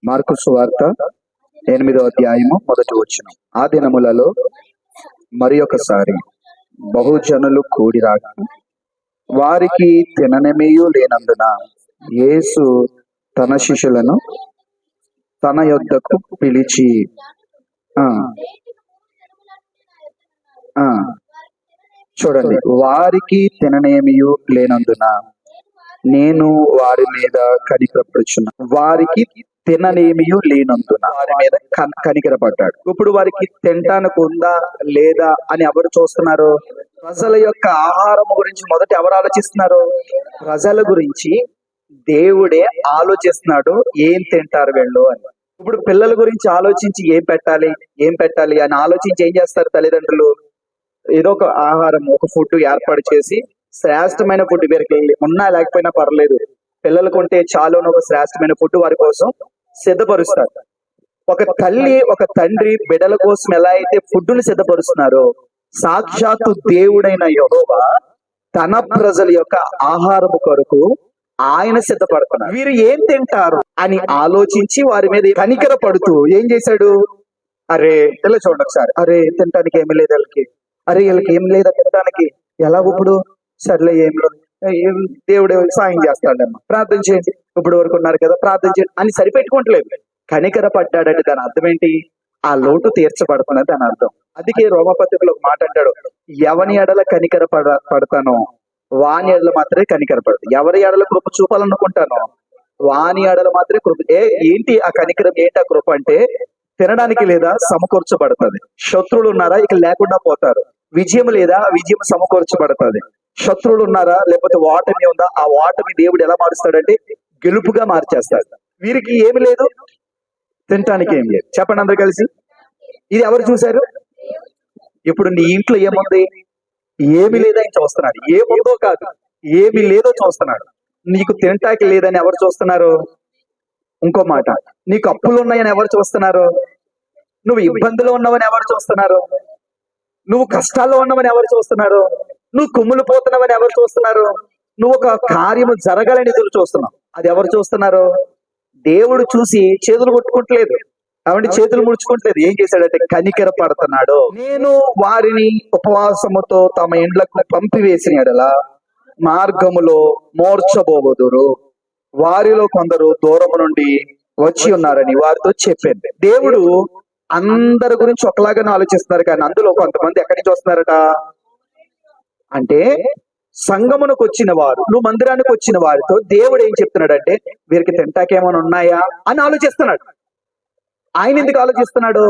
Mark సువార్త 8వ అధ్యాయము 1వ వచనం. ఆ దినములలో మరి ఒకసారి బహుజనులు కూడి రాగా వారికి తిననమేయూ లేనందున యేసు తన శిష్యులను తన యొద్దకు పిలిచి చూడండి, వారికి తిననేమియూ లేనందున నేను వారి మీద కనికరపడుచున్నాను. వారికి తిననేమియూ లేనందున వారి మీద కనికరపడ్డాడు. ఇప్పుడు వారికి తినటానికి ఉందా లేదా అని ఎవరు చూస్తున్నారు? ప్రజల యొక్క ఆహారం గురించి మొదట ఎవరు ఆలోచిస్తున్నారు? ప్రజల గురించి దేవుడే ఆలోచిస్తున్నాడు, ఏం తింటారు వీళ్ళు అని. ఇప్పుడు పిల్లల గురించి ఆలోచించి ఏం పెట్టాలి అని ఆలోచించి ఏం చేస్తారు తల్లిదండ్రులు? ఏదో ఒక ఆహారం, ఒక ఫుడ్ ఏర్పాటు చేసి, శ్రేష్టమైన ఫుడ్ వీరికి ఉన్నా లేకపోయినా పర్లేదు, పిల్లలకు ఉంటే చాలు అని ఒక శ్రేష్టమైన ఫుడ్ వారి కోసం సిద్ధపరుస్తారు. ఒక తల్లి, ఒక తండ్రి బిడ్డల కోసం ఎలా అయితే ఫుడ్ని సిద్ధపరుస్తున్నారో, సాక్షాత్తు దేవుడైన యెహోవా తన ప్రజల యొక్క ఆహారము కొరకు ఆయన సిద్ధపడుతున్నారు. వీరు ఏం తింటారు అని ఆలోచించి వారి మీద కనికర పడుతూ ఏం చేశాడు? అరే ఇలా చూడండి ఒకసారి, అరే తినటానికి ఏమీ లేదు వీళ్ళకి, అరే వీళ్ళకి ఏం లేదా తినటానికి, ఎలా ఇప్పుడు? సర్లే ఏం లేదు, దేవుడు సాయం చేస్తాడమ్మా, ప్రార్థన చేయండి, ఇప్పుడు వరకు ఉన్నారు కదా ప్రార్థన చేయండి అని సరిపెట్టుకోవట్లేదు. కనికర పడ్డాడంటే దాని అర్థం ఏంటి? ఆ లోటు తీర్చబడుతున్నది దాని అర్థం. అందుకే రోమపత్రికలో ఒక మాట అంటాడు, ఎవని ఎడల కనికర పడతానో వాని ఎడల మాత్రమే కనికరపడదు. ఎవరి ఎడల కృప చూపాలనుకుంటానో వాని ఎడల మాత్రమే కృప. ఏంటి ఆ కనికరం, ఏంటి ఆ కృప అంటే, తినడానికి లేదా సమకూర్చబడుతుంది. శత్రువులు ఉన్నారా, ఇక లేకుండా పోతారు. విజయం లేదా, విజయం సమకూర్చబడుతుంది. శత్రువులు ఉన్నారా, లేకపోతే ఓటమి ఉందా, ఆ ఓటమి దేవుడు ఎలా మారుస్తాడంటే గెలుపుగా మార్చేస్తాడు. వీరికి ఏమి లేదు, తినటానికి ఏమి లేదు. చెప్పండి అందరు కలిసి, ఇది ఎవరు చూశారు? ఇప్పుడు నీ ఇంట్లో ఏముంది? ఏమి లేదని చూస్తున్నాడు. ఏముందో కాదు, ఏమి లేదో చూస్తున్నాడు. నీకు తినటానికి లేదని ఎవరు చూస్తున్నారు? ఇంకో మాట, నీకు అప్పులు ఉన్నాయని ఎవరు చూస్తున్నారు? నువ్వు ఇబ్బందులు ఉన్నావని ఎవరు చూస్తున్నారు? నువ్వు కష్టాల్లో ఉన్నావని ఎవరు చూస్తున్నారు? నువ్వు కుమ్ములు పోతున్నావని ఎవరు చూస్తున్నారు? నువ్వు ఒక కార్యము జరగాలని ఎదురు చూస్తున్నావు, అది ఎవరు చూస్తున్నారు? దేవుడు చూసి చేతులు కొట్టుకుంటలేదు, కాబట్టి చేతులు ముడుచుకుంటలేదు. ఏం చేశాడంటే కనికర పడుతున్నాడు. నేను వారిని ఉపవాసముతో తమ ఇండ్లకు పంపివేసిన ఎడల మార్గములో మోర్చబోదురు, వారిలో కొందరు దూరము నుండి వచ్చి ఉన్నారని వారితో చెప్పాను. దేవుడు అందరి గురించి ఒకలాగానే ఆలోచిస్తున్నారు, కానీ అందులో కొంతమంది ఎక్కడి నుంచి వస్తున్నారట అంటే, సంగమునకు వచ్చిన వారు, నువ్వు మందిరానికి వచ్చిన వారితో దేవుడు ఏం చెప్తున్నాడంటే, వీరికి తింటాకేమైనా ఉన్నాయా అని ఆలోచిస్తున్నాడు. ఆయన ఎందుకు ఆలోచిస్తున్నాడు?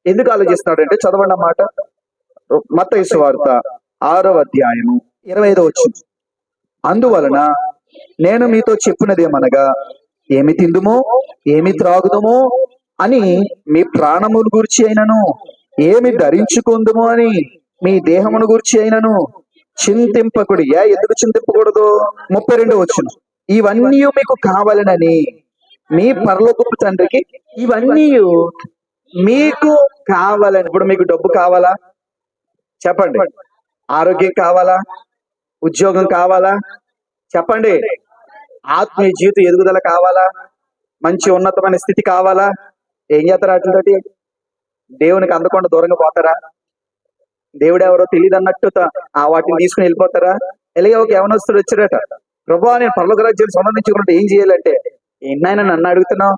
ఎందుకు ఆలోచిస్తున్నాడు అంటే, చదవండి అన్నమాట. మత్తయి సువార్త 6వ అధ్యాయము 25వ వచనం. అందువలన నేను మీతో చెప్పినదేమనగా, ఏమి తిందుమో ఏమి త్రాగుదమో అని మీ ప్రాణమును గూర్చి అయినను, ఏమి ధరించుకుందుమో అని మీ దేహమును గూర్చి అయినను చింతింపకుడి. ఎందుకు చింతింపకూడదు? 32వ వచనం. ఇవన్నీ మీకు కావాలనని మీ పరలోకపు తండ్రికి, ఇవన్నీ మీకు కావాలని. ఇప్పుడు మీకు డబ్బు కావాలా? చెప్పండి. ఆరోగ్యం కావాలా? ఉద్యోగం కావాలా? చెప్పండి. ఆత్మీయ జీవిత ఎదుగుదల కావాలా? మంచి ఉన్నతమైన స్థితి కావాలా? ఏం చేస్తారా? వాటితోటి దేవునికి అందకుండా దూరంగా పోతారా? దేవుడు ఎవరో తెలియదు అన్నట్టు వాటిని తీసుకుని వెళ్ళిపోతారా? ఎలాగే ఒక యవనస్తుడు వచ్చారట, ప్రభువా నేను పరలోక రాజ్యాన్ని సంబంధించుకుంటే ఏం చేయాలంటే, ఎన్నైనా నన్ను అడుగుతున్నావు,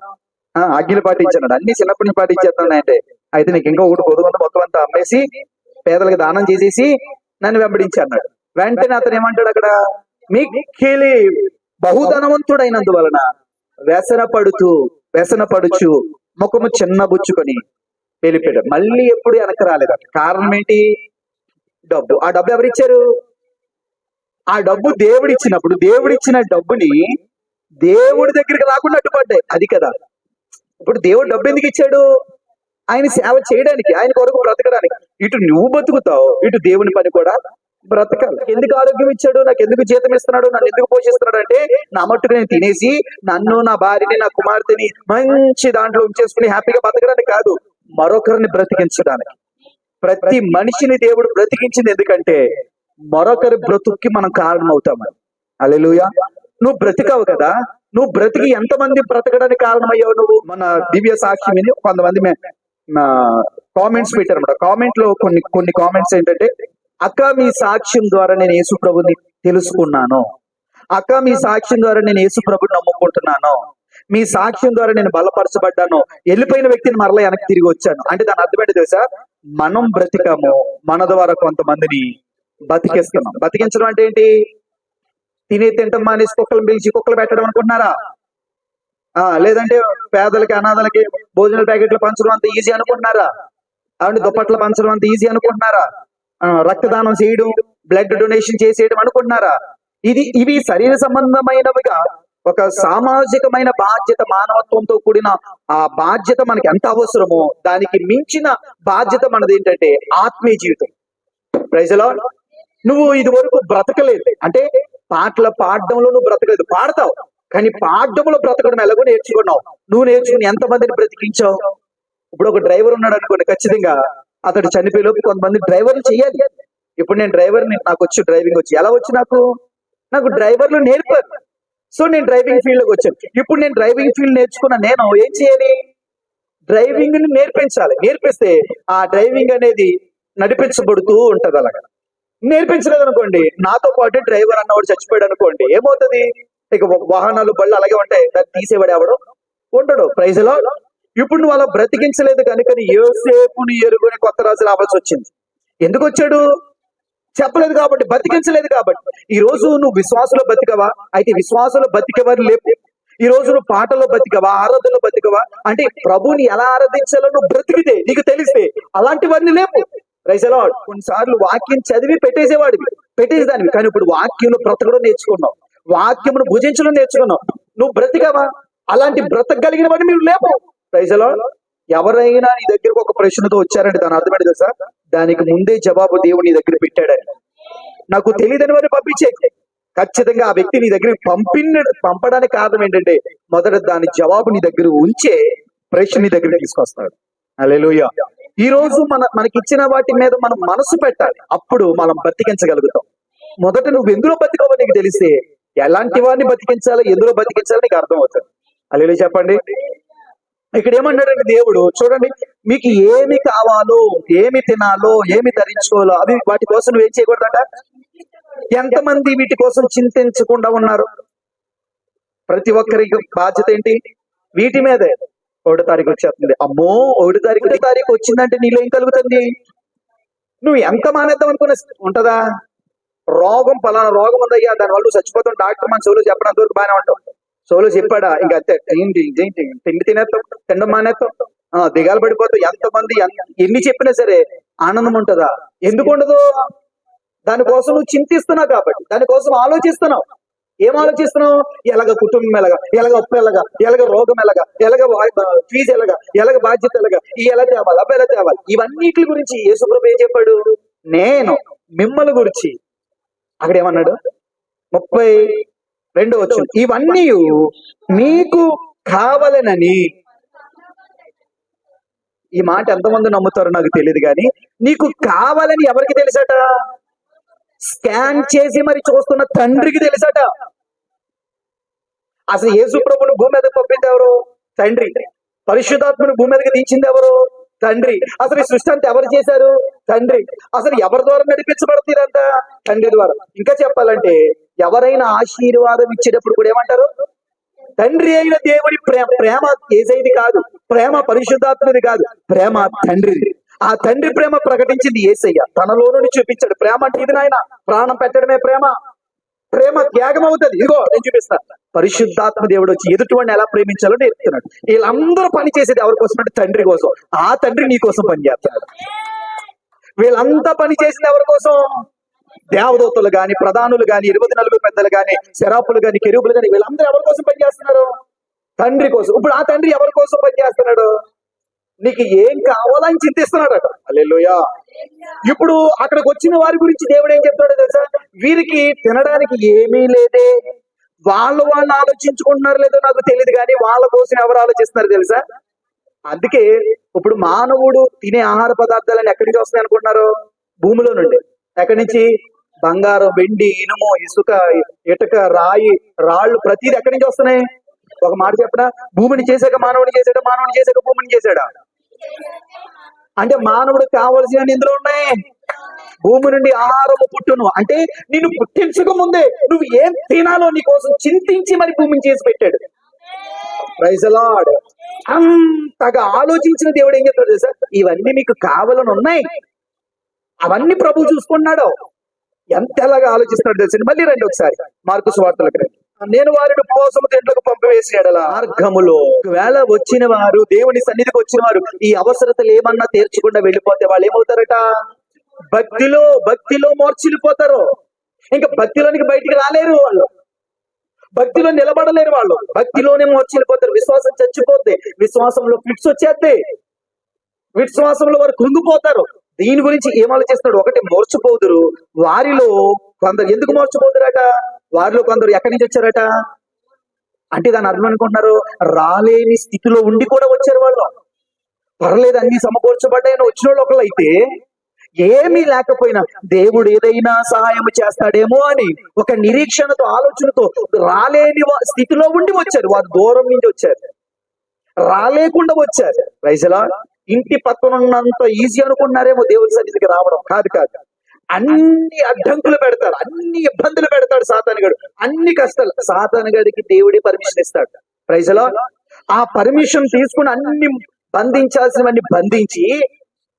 ఆజ్ఞలు పాటించాడు. అన్ని చిన్నప్పటి నుంచి పాటించేస్తాను అంటే, అయితే నీకు ఇంకా ఒకటి పొదుగుంది, మొత్తం అంతా అమ్మేసి పేదలకు దానం చేసేసి నన్ను వెంబడించి అన్నాడు. వెంటనే అతను ఏమంటాడు అక్కడ, మిక్కిలి బహుధనవంతుడైనందువలన వ్యసనపడుచు ముఖము చిన్నబుచ్చుకొని వెళ్ళిపోయాడు. మళ్ళీ ఎప్పుడు వెనక్కి రాలేదు. కారణం ఏంటి? డబ్బు. ఆ డబ్బు ఎవరిచ్చారు? ఆ డబ్బు దేవుడిచ్చినప్పుడు, దేవుడిచ్చిన డబ్బుని దేవుడి దగ్గరికి రాకుండా అడ్డుపడ్డాయి. అది కదా. ఇప్పుడు దేవుడు డబ్బు ఎందుకు ఇచ్చాడు? ఆయన సేవ చేయడానికి, ఆయన కొరకు బ్రతకడానికి. ఇటు నువ్వు బతుకుతావు, ఇటు దేవుని పని కూడా బ్రతకాలి. ఎందుకు ఆరోగ్యం ఇచ్చాడు? నాకు ఎందుకు జీతం ఇస్తున్నాడు? నన్ను ఎందుకు పోషిస్తున్నాడు అంటే, నా మట్టుకు నేను తినేసి నన్ను, నా భార్యని, నా కుమార్తెని మంచి దాంట్లో ఉంచేసుకుని హ్యాపీగా బతకడానికి కాదు, మరొకరిని బ్రతికించడానికి. ప్రతి మనిషిని దేవుడు బ్రతికించింది ఎందుకంటే మరొకరి బ్రతుక్కి మనం కారణం అవుతామని. హల్లెలూయా. నువ్వు బ్రతికావు కదా, నువ్వు బ్రతికి ఎంతమంది బ్రతకడానికి కారణమయ్యావు నువ్వు? మన దివ్య సాక్షిని కొంతమంది కామెంట్స్ పెట్టారు అనమాట. కామెంట్ లో కొన్ని కామెంట్స్ ఏంటంటే, అక్క మీ సాక్ష్యం ద్వారా నేను యేసు ప్రభుని తెలుసుకున్నాను, అక్క మీ సాక్ష్యం ద్వారా నేను యేసు ప్రభుని నమ్ముకుంటున్నాను, మీ సాక్ష్యం ద్వారా నేను బలపరచబడ్డాను, వెళ్ళిపోయిన వ్యక్తిని మరలా వెనక్కి తిరిగి వచ్చాను. అంటే దాని అర్థం ఏంటి తెలుసా? మనం బ్రతికాము, మన ద్వారా కొంతమందిని బతికిస్తున్నాం. బతికించడం అంటే ఏంటి? తింటాం మానేసి కుక్కలు పిలిచి కుక్కలు పెట్టడం అనుకుంటున్నారా? లేదంటే పేదలకి అనాథలకి భోజనాల ప్యాకెట్లు పంచడం అంత ఈజీ అనుకుంటున్నారా? అవును, దుప్పట్లు పంచడం అంత ఈజీ అనుకుంటున్నారా? రక్తదానం చేయడం, బ్లడ్ డొనేషన్ చేసేయడం అనుకుంటున్నారా? ఇవి శరీర సంబంధమైనవిగా ఒక సామాజికమైన బాధ్యత, మానవత్వంతో కూడిన ఆ బాధ్యత మనకి ఎంత అవసరమో దానికి మించిన బాధ్యత మనది ఏంటంటే ఆత్మీయ జీవితం. Praise the lord. నువ్వు ఇది వరకు బ్రతకలేదు అంటే పాటలు పాడడంలో నువ్వు బ్రతకలేదు, పాడతావు కానీ పాడడంలో బ్రతకడం ఎలాగో నేర్చుకున్నావు. నువ్వు నేర్చుకుని ఎంతమందిని బ్రతికించావు? ఇప్పుడు ఒక డ్రైవర్ ఉన్నాడు అనుకోండి, ఖచ్చితంగా అతడు చనిపోయే లోపు కొంతమంది డ్రైవర్లు చెయ్యాలి. ఇప్పుడు నేను డ్రైవర్ని, నాకు వచ్చి డ్రైవింగ్ వచ్చి ఎలా వచ్చి నాకు డ్రైవర్లు నేర్పారు. సో నేను డ్రైవింగ్ ఫీల్డ్ లోకి వచ్చాను. ఇప్పుడు నేను డ్రైవింగ్ ఫీల్డ్ నేర్చుకున్న నేను ఏం చేయాలి? డ్రైవింగ్ ని నేర్పించాలి. నేర్పిస్తే ఆ డ్రైవింగ్ అనేది నడిపించబడుతూ ఉంటది. అలాగా నేర్పించలేదు అనుకోండి, నాతో పాటు డ్రైవర్ అన్నవాడు చచ్చిపోయాడు అనుకోండి, ఏమవుతుంది? ఇక వాహనాలు బళ్ళు అలాగే ఉంటాయి, దాన్ని తీసేవాడు ఎవడు ఉండడు. Praise the lord. ఇప్పుడు నువ్వు అలా బ్రతికించలేదు కనుక యోసేపుని ఎరుగుని కొత్త రాజు రావాల్సి వచ్చింది. ఎందుకు వచ్చాడు? చెప్పలేదు కాబట్టి, బతికించలేదు కాబట్టి. ఈ రోజు నువ్వు విశ్వాసంలో బతికవా? అయితే విశ్వాసంలో బతికేవారు లేపు. ఈ రోజు నువ్వు పాటలో బతికవా, ఆరాధనలో బతికవా? అంటే ప్రభువుని ఎలా ఆరాధించాలో నువ్వు బ్రతికితే, నీకు తెలిస్తే అలాంటివన్నీ లేపు. Praise the lord. కొన్నిసార్లు వాక్యం చదివి పెట్టేసేదానివి, కానీ ఇప్పుడు వాక్యంలో బ్రతకడం నేర్చుకున్నావు, వాక్యమును భుజించడం నేర్చుకున్నావు. నువ్వు బ్రతికావా? అలాంటి బ్రతకగలిగిన వాడిని మీరు లేపు. Praise the lord. ఎవరైనా నీ దగ్గరకు ఒక ప్రశ్నతో వచ్చారంటే దాని అర్థమైంది తెలుసా? దానికి ముందే జవాబు దేవుడు నీ దగ్గర పెట్టాడని. నాకు తెలియదని వారిని పంపించే, ఖచ్చితంగా ఆ వ్యక్తి నీ దగ్గర పంపడానికి కారణం ఏంటంటే మొదట దాని జవాబు నీ దగ్గర ఉంచే ప్రశ్న నీ దగ్గర తీసుకొస్తాడు. హల్లెలూయా. ఈ రోజు మనకిచ్చిన వాటి మీద మనం మనసు పెట్టాలి, అప్పుడు మనం బతికించగలుగుతాం. మొదట నువ్వు ఎందులో బతికావో నీకు తెలిస్తే ఎలాంటి వారిని బతికించాలో, ఎందులో బతికించాలో నీకు అర్థం అవుతుంది. హల్లెలూయా చెప్పండి. ఇక్కడ ఏమన్నాడండి దేవుడు? చూడండి, మీకు ఏమి కావాలో, ఏమి తినాలో, ఏమి ధరించుకోవాలో అవి వాటి కోసం నువ్వేం చేయకూడదట. ఎంతమంది వీటి కోసం చింతించకుండా ఉన్నారు? ప్రతి ఒక్కరికి బాధ్యత ఏంటి? వీటి మీదే. 1వ తారీఖు వచ్చేస్తుంది. అమ్మో, 1వ తారీఖు వచ్చిందంటే నీలో ఏం కలుగుతుంది? నువ్వు ఎంత మానేద్దాం అనుకునే ఉంటదా? రోగం, పలానా రోగం ఉందయ్యా, దానివల్ల నువ్వు చచ్చిపోతావు, డాక్టర్ మన చెవులో చెప్పడంత వరకు బాగానే ఉంటావు. చెవులో చెప్పాడా? ఇంకా అంతే, తిండి తినేస్తావు, తిండం మానేస్తావు, దిగాలు పడిపోతావు. ఎంతమంది ఎన్ని చెప్పినా సరే ఆనందం ఉంటుందా? ఎందుకు ఉండదు? దానికోసం నువ్వు చింతిస్తున్నావు కాబట్టి, దానికోసం ఆలోచిస్తున్నావు. ఏం ఆలోచిస్తున్నావు? ఎలాగ కుటుంబం ఎలాగా, ఎలాగ అప్పు ఎలాగా, ఎలాగ రోగం ఎలాగా, ఎలాగ ఫీజు ఎలాగా, ఎలాగ బాధ్యత ఎలాగా, ఈ ఎలా తేవాలి, అబ్బాయి ఎలా తేవాలి, ఇవన్నిటి గురించి యేసు ప్రభు ఏం చెప్పాడు? నేను మిమ్మల్ని గురించి. అక్కడ ఏమన్నాడు? 32వ వచనం, ఇవన్నీ మీకు కావాలనని. ఈ మాట ఎంతమంది నమ్ముతారో నాకు తెలియదు, కానీ నీకు కావాలని ఎవరికి తెలుసట? స్కాన్ చేసి మరి చూస్తున్న తండ్రికి తెలుసట. అసలు యేసు ప్రభుని భూమి మీదకి పంపింది ఎవరు? తండ్రి. పరిశుద్ధాత్మను భూమి మీదకి దించింది ఎవరు? తండ్రి. అసలు ఈ సృష్టి అంతా ఎవరు చేశారు? తండ్రి. అసలు ఎవరి ద్వారా నడిపించబడుతుందంతా? తండ్రి ద్వారా. ఇంకా చెప్పాలంటే ఎవరైనా ఆశీర్వాదం ఇచ్చేటప్పుడు కూడా ఏమంటారు? తండ్రి అయిన దేవుడి ప్రేమ ఏసైది కాదు, ప్రేమ పరిశుద్ధాత్మది కాదు, ప్రేమ తండ్రిది. ఆ తండ్రి ప్రేమ ప్రకటించింది యేసయ్య, తనలో నుండి చూపించాడు. ప్రేమ అంటే ఇది నాయన, ప్రాణం పెట్టడమే ప్రేమ. ప్రేమ త్యాగం అవుతుంది. ఇదిగో నేను చూపిస్తా. పరిశుద్ధాత్మ దేవుడు వచ్చి ఎదుటివాడిని ఎలా ప్రేమించాలో నేర్పుతున్నాడు. వీళ్ళందరూ పని చేసేది ఎవరి కోసం అంటే తండ్రి కోసం. ఆ తండ్రి నీ కోసం పని చేస్తున్నాడు. వీళ్ళంతా పని చేసింది ఎవరి కోసం? దేవదూతలు గాని, ప్రధానులు గాని, 24 పెద్దలు గాని, శరాపులు గాని, కెరూబులు గాని, వీళ్ళందరూ ఎవరి కోసం పనిచేస్తున్నారు? తండ్రి కోసం. ఇప్పుడు ఆ తండ్రి ఎవరి కోసం పనిచేస్తున్నాడు? నీకు ఏం కావాలని చింతిస్తున్నాడట. హల్లెలూయా. ఇప్పుడు అక్కడికి వచ్చిన వారి గురించి దేవుడు ఏం చెప్తాడో తెలుసా? వీరికి తినడానికి ఏమీ లేదే. వాళ్ళు ఆలోచించుకుంటున్నారు లేదో నాకు తెలియదు, కానీ వాళ్ళ కోసం ఎవరు ఆలోచిస్తున్నారు తెలుసా? అందుకే ఇప్పుడు మానవుడు తినే ఆహార పదార్థాలను ఎక్కడి నుంచి వస్తాయి అనుకుంటున్నారు? భూమిలో నుండి. ఎక్కడి నుంచి? బంగారం, వెండి, ఇనుము, ఇసుక, ఇటుక, రాళ్ళు ప్రతిదీ ఎక్కడి నుంచి వస్తున్నాయి? ఒక మాట చెప్పడా, భూమిని చేశాక మానవుని చేశాడా, మానవుని చేశాక భూమిని చేశాడా? అంటే మానవుడు కావలసిన ఇందులో ఉన్నాయి. భూమి నుండి ఆహారము పుట్టును అంటే నిన్ను పుట్టించక ముందే నువ్వు ఏం తినాలో నీ కోసం చింతించి మరి భూమిని చేసి పెట్టాడు. Praise the lord. అంతగా ఆలోచించిన దేవుడు ఏం చెప్తాడు తెలుసా? ఇవన్నీ మీకు కావాలని ఉన్నాయి, అవన్నీ ప్రభువు చూసుకున్నాడు. ఎంతలాగా ఆలోచిస్తున్నాడు తెలుసు. మళ్ళీ రండి ఒకసారి మార్కు సువార్తలకు రండి. నేను వారిని ఉపవాసము తింట్లకు పంపివేసి ఎడల మార్గములో ఒకవేళ వచ్చిన వారు, దేవుని సన్నిధికి వచ్చిన వారు ఈ అవసరతలు ఏమన్నా తీర్చకుండా వెళ్ళిపోతే వాళ్ళు ఏమవుతారట? భక్తిలో మోర్చిల్లిపోతారు. ఇంకా భక్తిలోనికి బయటికి రాలేరు వాళ్ళు, భక్తిలో నిలబడలేరు వాళ్ళు, భక్తిలోనే మోర్చిల్లిపోతారు. విశ్వాసం చచ్చిపోద్ది, విశ్వాసంలో ఫిట్స్ వచ్చేద్ది, విశ్వాసంలో వారు కృంగిపోతారు. దీని గురించి ఏం ఆలోచిస్తాడు? ఒకటి, మోర్చిపోదురు. వారిలో కొందరు ఎందుకు మోర్చిపోదురట? వారిలో కొందరు ఎక్కడి నుంచి వచ్చారట అంటే దాని అర్థం అనుకుంటున్నారు, రాలేని స్థితిలో ఉండి కూడా వచ్చారు వాళ్ళు. పర్లేదు అన్ని సమకూర్చబడ్డాయని వచ్చిన వాళ్ళు ఒకళ్ళు అయితే, ఏమీ లేకపోయినా దేవుడు ఏదైనా సహాయం చేస్తాడేమో అని ఒక నిరీక్షణతో, ఆలోచనతో రాలేని స్థితిలో ఉండి వచ్చారు. వారు దూరం నుంచి వచ్చారు, రాలేకుండా వచ్చారు. Praise the lord. ఇంటి పక్కన ఉన్నంత ఈజీ అనుకుంటున్నారేమో దేవుని సన్నిధికి రావడం. కాదు. అన్ని అడ్డంకులు పెడతాడు, అన్ని ఇబ్బందులు పెడతాడు సాతానుగాడు, అన్ని కష్టాలు. సాతానుగాడికి దేవుడే పర్మిషన్ ఇస్తాడు. Praise the lord. ఆ పర్మిషన్ తీసుకుని అన్ని బంధించాల్సినవన్నీ బంధించి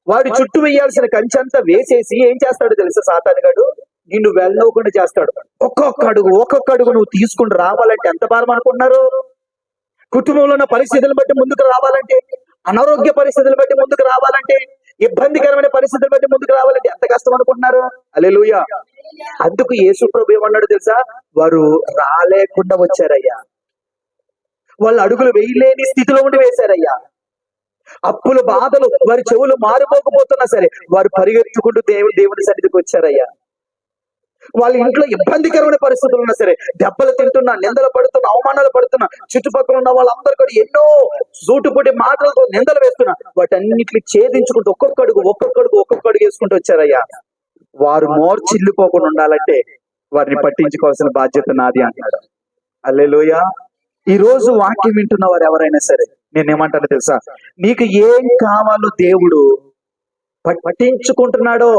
వాడి చుట్టూ వేయాల్సిన కంచెంతా వేసేసి ఏం చేస్తాడు తెలుసా? సాతానుగాడు నిన్ను వెళ్ళవకుండా చేస్తాడు. ఒక్కొక్క అడుగు నువ్వు తీసుకుని రావాలంటే ఎంత భారం అనుకుంటున్నారు? కుటుంబంలో ఉన్న పరిస్థితులను బట్టి ముందుకు రావాలంటే, అనారోగ్య పరిస్థితులు బట్టి ముందుకు రావాలంటే, ఇబ్బందికరమైన పరిస్థితులు బట్టి ముందుకు రావాలంటే ఎంత కష్టం అనుకుంటున్నారు? హల్లెలూయా. అందుకు యేసు ప్రభు ఏమన్నాడు తెలుసా? వారు రాలేకుండా వచ్చారయ్యా, వాళ్ళు అడుగులు వేయలేని స్థితిలో ఉండి వేశారయ్యా. అప్పుల బాధలు వారి చెవులు మారిపోకపోతున్నా సరే వారు పరిగెత్తుకుంటూ దేవుని సన్నిధికి వచ్చారయ్యా. వాళ్ళ ఇంట్లో ఇబ్బందికరమైన పరిస్థితులు ఉన్నా సరే, దెబ్బలు తింటున్నా, నిందలు పడుతున్నా, అవమానాలు పడుతున్నా, చుట్టుపక్కల ఉన్న వాళ్ళందరూ కూడా ఎన్నో సూటుపొడి మాటలతో నిందలు వేస్తున్నా, వాటన్నిటిని ఛేదించుకుంటూ ఒక్కొక్క అడుగు వేసుకుంటూ వచ్చారయ్యా. వారు మోర్చిల్లిపోకుండా ఉండాలంటే వారిని పట్టించుకోవాల్సిన బాధ్యత నాది అంటున్నాడు. హల్లెలూయా. ఈ రోజు వాక్యం వింటున్న వారు ఎవరైనా సరే, నేనేమంటాను తెలుసా? నీకు ఏం కావాలో దేవుడు పట్టించుకుంటున్నాడో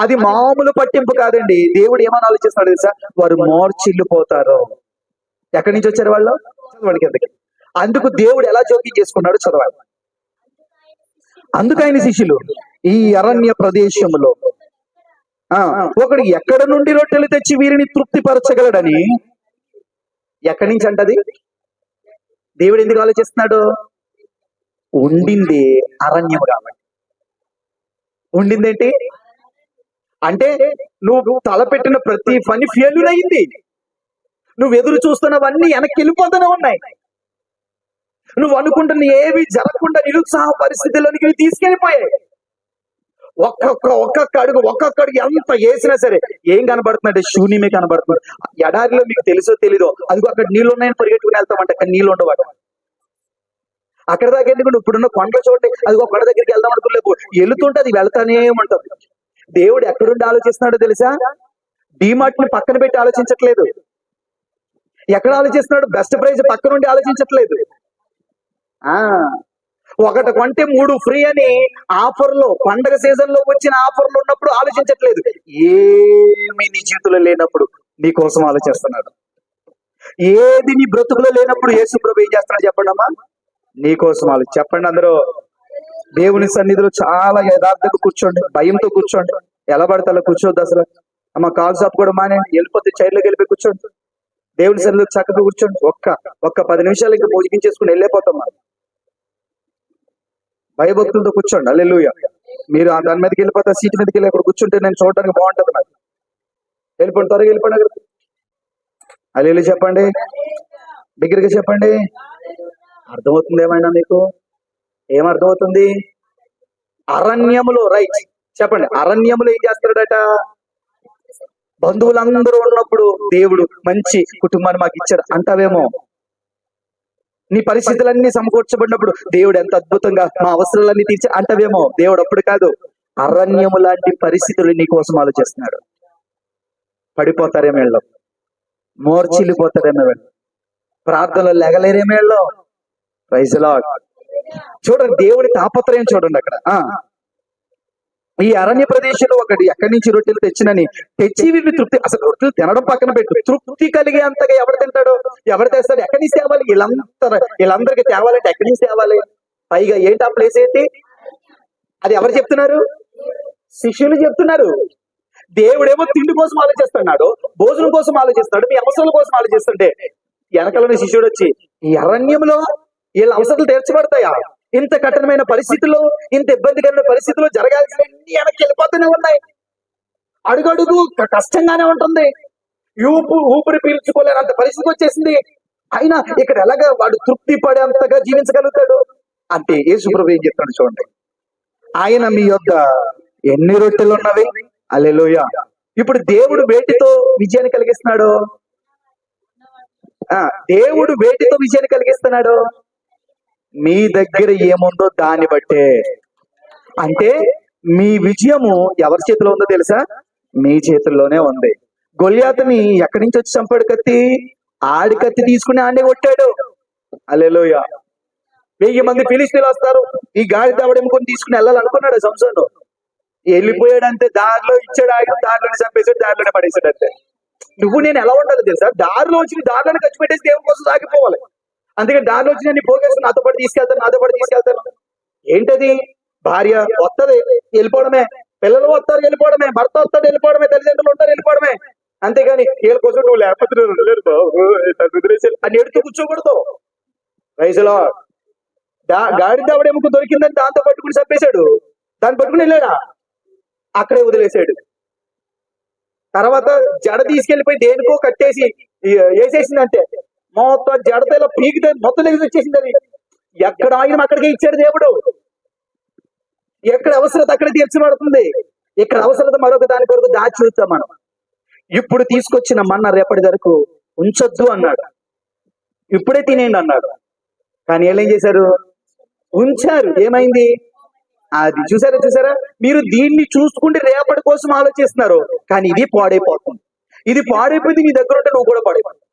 అది మామూలు పట్టింపు కాదండి. దేవుడు ఏమని ఆలోచిస్తున్నాడు తెలుసా? వారు మోర్చిల్లిపోతారు. ఎక్కడి నుంచి వచ్చారు వాళ్ళు? చదవండి కిందకి. అందుకు దేవుడు ఎలా జోక్యం చేసుకున్నాడు చదవాలి. అందుకు ఆయన శిష్యులు ఈ అరణ్య ప్రదేశంలో ఒకడు ఎక్కడ నుండి రొట్టెలు తెచ్చి వీరిని తృప్తిపరచగలడని, ఎక్కడి నుంచి అంటది? దేవుడు ఎందుకు ఆలోచిస్తున్నాడు? ఉండింది అరణ్యం కాబట్టి. ఉండిందేంటి అంటే నువ్వు తలపెట్టిన ప్రతి పని ఫెయిల్యూర్ అయింది. నువ్వు ఎదురు చూస్తున్నవన్నీ వెనక్కి వెళ్ళిపోతూనే ఉన్నాయి. నువ్వు అనుకుంటున్న ఏవి జరగకుండా నిరుత్సాహ పరిస్థితుల్లోనికి తీసుకెళ్ళిపోయాయి. ఒక్కొక్క అడుగు ఎంత వేసినా సరే ఏం కనబడుతుందంటే శూన్యమే కనబడుతుంది. ఎడారిలో మీకు తెలుసో తెలీదో, అదిగో అక్కడ నీళ్ళు ఉన్నాయని పరిగెట్టుకుని వెళ్తామంటే అక్కడ నీళ్ళు ఉండవట. అక్కడ దాకా ఎందుకు ఇప్పుడున్న కొండల చోటే అదిగో కొండ దగ్గరికి వెళ్దాం అనుకోలేవు, వెళుతుంటే అది వెళ్తానే ఉంటుంది. దేవుడు ఎక్కడుండి ఆలోచిస్తున్నాడో తెలుసా? డిమార్ట్ ని పక్కన పెట్టి ఆలోచించట్లేదు. ఎక్కడ ఆలోచిస్తున్నాడు? బెస్ట్ ప్రైజ్ పక్క నుండి ఆలోచించట్లేదు. ఒకటి కొంటే 3 ఫ్రీ అని ఆఫర్లో, పండగ సీజన్ లో వచ్చిన ఆఫర్లు ఉన్నప్పుడు ఆలోచించట్లేదు. ఏమి నీ జీవితంలో లేనప్పుడు నీ కోసం ఆలోచిస్తున్నాడు. ఏది నీ బ్రతుకులో లేనప్పుడు యేసు ప్రభు ఏం చేస్తున్నాడు చెప్పండి అమ్మా? నీ కోసం చెప్పండి అందరూ. దేవుని సన్నిధిలో చాలా యథార్థంగా కూర్చోండి, భయంతో కూర్చోండి. ఎలా పడితే అలా కూర్చోద్దు అసలు. అమ్మ కాల్ షాప్ కూడా మానేయండి, వెళ్ళిపోతే చైర్లోకి వెళ్ళిపోయి కూర్చోండి. దేవుని సన్నిధిలో చక్కగా కూర్చోండి. ఒక్క 10 నిమిషాలు ఇంకా భోజనం వెళ్ళిపోతాం. భయభక్తులతో కూర్చోండి. హల్లెలూయా. మీరు దాని మీదకి వెళ్ళిపోతే సీట్ మీదకి వెళ్ళి అక్కడ కూర్చుంటే నేను చూడడానికి బాగుంటది. నాకు వెళ్ళిపోండి, త్వరగా వెళ్ళిపోండి అక్కడ. హల్లెలూయా చెప్పండి, దగ్గరగా చెప్పండి. అర్థమవుతుంది ఏమైనా మీకు? ఏమర్థమవుతుంది? అరణ్యములో, రైట్ చెప్పండి. అరణ్యములో ఏం చేస్తాడట? బంధువులందరూ ఉన్నప్పుడు దేవుడు మంచి కుటుంబాన్ని మాకు ఇచ్చాడు అంటావేమో. నీ పరిస్థితులన్నీ సమకూర్చబడినప్పుడు దేవుడు ఎంత అద్భుతంగా మా అవసరాలన్నీ తీర్చి అంటావేమో. దేవుడు అప్పుడు కాదు, అరణ్యము లాంటి పరిస్థితులు నీ కోసం ఆలోచిస్తున్నాడు. పడిపోతారేమో వీళ్ళు, మోర్చిల్లిపోతారేమో వీళ్ళు, ప్రార్థనలు లెగలేరేమో వీళ్ళు. Praise the lord. చూడండి దేవుడి తాపత్రయం చూడండి అక్కడ. ఈ అరణ్య ప్రదేశంలో ఒకటి ఎక్కడి నుంచి రొట్టెలు తెచ్చి వీళ్ళు తృప్తి, అసలు రొట్టెలు తినడం పక్కన పెట్టు, తృప్తి కలిగే అంతగా ఎవరు తింటాడు, ఎవరు తెస్తాడు, ఎక్కడి నుంచి తేవాలి, వీళ్ళందరికీ తేవాలంటే ఎక్కడి నుంచి తేవాలి? పైగా ఏంటి ఆ ప్లేస్ ఏంటి? అది ఎవరు చెప్తున్నారు? శిష్యులు చెప్తున్నారు. దేవుడేమో తిండి కోసం ఆలోచిస్తున్నాడు, భోజనం కోసం ఆలోచిస్తాడు, మీ అవసరాల కోసం ఆలోచిస్తుంటే వెనకలోని శిష్యుడు వచ్చి, ఈ అరణ్యంలో వీళ్ళ అవసరాలు తీర్చబడతాయా? ఇంత కఠినమైన పరిస్థితుల్లో, ఇంత ఇబ్బందికరమైన పరిస్థితుల్లో జరగాల్సినవన్నీ వెనక్కి వెళ్ళిపోతూనే ఉన్నాయి. అడుగడుగు కష్టంగానే ఉంటుంది, ఊపిరి పీల్చుకోలేనంత పరిస్థితి వచ్చేసింది. అయినా ఇక్కడ ఎలాగా వాడు తృప్తి పడేంతగా జీవించగలుగుతాడు అంటే యేసుప్రభువు ఏం చెప్తాడు చూడండి. ఆయన మీ యొద్ద ఎన్ని రొట్టెలు ఉన్నవి? హల్లెలూయా. ఇప్పుడు దేవుడు వేటితో విజయాన్ని కలిగిస్తున్నాడు? దేవుడు వేటితో విజయాన్ని కలిగిస్తున్నాడు? మీ దగ్గర ఏముందో దాన్ని బట్టే. అంటే మీ విజయము ఎవరి చేతిలో ఉందో తెలుసా? మీ చేతుల్లోనే ఉంది. గొల్యాతుని ఎక్కడి నుంచి వచ్చి చంపాడు? కత్తి. ఆడి కత్తి తీసుకుని ఆడే కొట్టాడు. హల్లెలూయా. 1000 మంది ఫిలిష్తీయులు వస్తారు, ఈ గాడి దావడేముకొని తీసుకుని వెళ్ళాలనుకున్నాడు సంసోను. వెళ్ళిపోయాడంటే దారిలో ఇచ్చాడు, ఆయన దారిలోనే చంపేశాడు, దారిలోనే పడేశాడు. అంతే. నువ్వు నేను ఎలా ఉండాలి తెలుసా? దారిలో వచ్చి దారిలోనే ఖర్చు పెట్టేసి దేవుని కోసం సాగిపోవాలి. అందుకని దారిలో వచ్చి నేను పోగేస్తాను, నాతో పాటు తీసుకెళ్తాను. ఏంటది? భార్య వస్తుంది, వెళ్ళిపోవడమే. పిల్లలు వస్తారు, వెళ్ళిపోవడమే. భర్త వస్తాడు, వెళ్ళిపోవడమే. తల్లిదండ్రులు ఉంటారు, వెళ్ళిపోవడమే. అంతేగాని వీళ్ళ కోసం నువ్వు లేకపోతే అని ఎడుతూ కూర్చోకూడదు. Praise the Lord. గాడి దావడేముకు దొరికిందని దాంతో పట్టుకుని చంపేశాడు, దాన్ని పట్టుకుని వెళ్ళాడా? అక్కడే వదిలేశాడు. తర్వాత జడ తీసుకెళ్లిపోయి దేనికో కట్టేసి వేసేసింది. అంతే. మొత్తం జడతో ఇలా పీకితే మొత్తం లెగిసి వచ్చేసింది. అది ఎక్కడ ఆయన అక్కడికే ఇచ్చాడు దేవుడు. ఎక్కడ అవసరత అక్కడ తీర్చబడుతుంది. ఇక్కడ అవసరత మరొక దాని కొరకు దాచి చూస్తాం మనం. ఇప్పుడు తీసుకొచ్చిన మన్న రేపటి వరకు ఉంచొద్దు అన్నాడు, ఇప్పుడే తినేయండి అన్నాడు. కానీ వీళ్ళు ఏం చేశారు? ఉంచారు. ఏమైంది? అది చూసారా? మీరు దీన్ని చూసుకుంటే రేపటి కోసం ఆలోచిస్తున్నారు, కానీ ఇది పాడైపోతుంది. ఇది పాడైపోయింది, నీ దగ్గర ఉంటే నువ్వు కూడా పాడైపోతావు.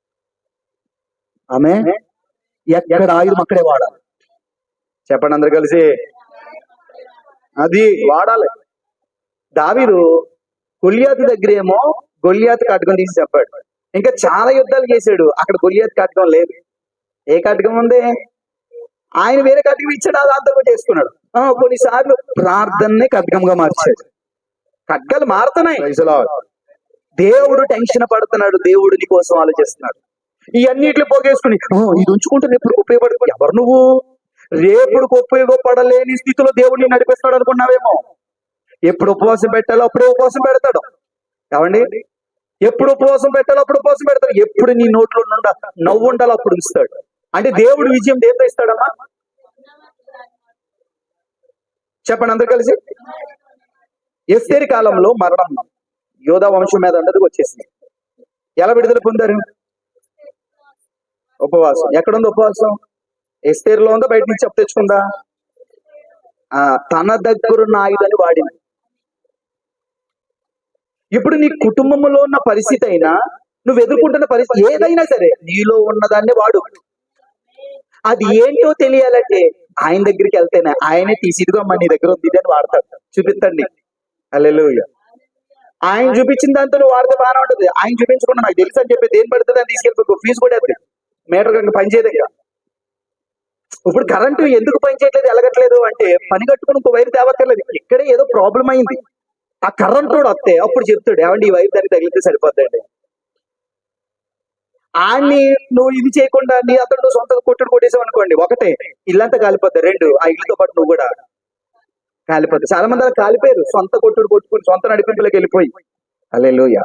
ఆమె ఎక్కడ ఆయుధం అక్కడే వాడాలి. చెప్పండి అందరు కలిసి, అది వాడాలి. దావీదు గొల్యాతు దగ్గరేమో గొల్యాతు ఖడ్గం తీసి చెప్పాడు. ఇంకా చాలా యుద్ధాలు చేశాడు, అక్కడ గొల్యాతు ఖడ్గం లేదు. ఏ ఖడ్గం ఉంది? ఆయన వేరే ఖడ్గం ఇచ్చాడు, దాంతో కూడా చేసుకున్నాడు. కొన్నిసార్లు ప్రార్థననే ఖడ్గంగా మార్చాడు. ఖడ్గాలు మారుతున్నాయి. దేవుడు టెన్షన్ పడుతున్నాడు, దేవుడు నీ కోసం ఆలోచిస్తున్నాడు. ఇవన్నిట్లు పోగేసుకుని ఇది ఉంచుకుంటే రేపు ఉపయోగపడు. ఎవరు నువ్వు? రేపుడుకు ఉపయోగపడలేని స్థితిలో దేవుడిని నడిపిస్తాడు అనుకున్నావేమో. ఎప్పుడు ఉపవాసం పెట్టాలో అప్పుడు ఉపవాసం పెడతాడు. ఏమండి? ఎప్పుడు ఉపవాసం పెట్టాలో అప్పుడు ఉపవాసం పెడతాడు. ఎప్పుడు నీ నోట్లో నవ్వు ఉండాలో అప్పుడు ఇస్తాడు. అంటే దేవుడు విజయం దేంతో ఇస్తాడమ్మా? చెప్పండి అందరు కలిసి. ఎస్తేరు కాలంలో మరణం యోధా వంశం మీద అందరికి వచ్చేసింది. ఎలా విడుదల పొందారు? ఉపవాసం. ఎక్కడుంది ఉపవాసం? ఎస్తేరులో ఉందా, బయట నుంచి చెప్పు తెచ్చుకుందా? తన దగ్గరున్న ఆయుధాన్ని వాడింది. ఇప్పుడు నీ కుటుంబంలో ఉన్న పరిస్థితి అయినా, నువ్వు ఎదుర్కొంటున్న పరిస్థితి ఏదైనా సరే, నీలో ఉన్నదాన్ని వాడు. అది ఏంటో తెలియాలంటే ఆయన దగ్గరికి వెళ్తేనే ఆయనే తీసి ఇదిగో అమ్మ నీ దగ్గర ఉంది అని వాడతాడు, చూపిస్తాండి. హల్లెలూయా. ఆయన చూపించిన దాంతో నువ్వు వాడితే బాగానే ఉంటుంది. ఆయన చూపించకుండా నాకు తెలుసు అని చెప్పి దేని పడుతుంది అని తీసుకెళ్ళిపో, ఫీజు కూడా వేద్దాం. మీటర్ కనుక పనిచేయదు. ఇప్పుడు కరెంటు ఎందుకు పనిచేయట్లేదు, ఎలగట్లేదు అంటే పని కట్టుకుని ఇంకో వైరు తేవక్కర్లేదు. ఇక్కడే ఏదో ప్రాబ్లం అయింది. ఆ కరెంటు వస్తే అప్పుడు చెప్తాడు, ఏమండి ఈ వైపు దానికి తగిలితే సరిపోద్దండి. ఆన్ని నువ్వు ఇది చేయకుండా నీ అతను నువ్వు సొంత కొట్టేసావు అనుకోండి, ఒకటే ఇల్లంతా కాలిపోద్ది, 2 ఆ ఇల్లుతో పాటు నువ్వు కూడా కాలిపోద్ది. చాలా మంది అలా కాలిపోయారు, సొంత కొట్టుకుని సొంత నడిపింపులకు వెళ్ళిపోయి. హల్లెలూయా.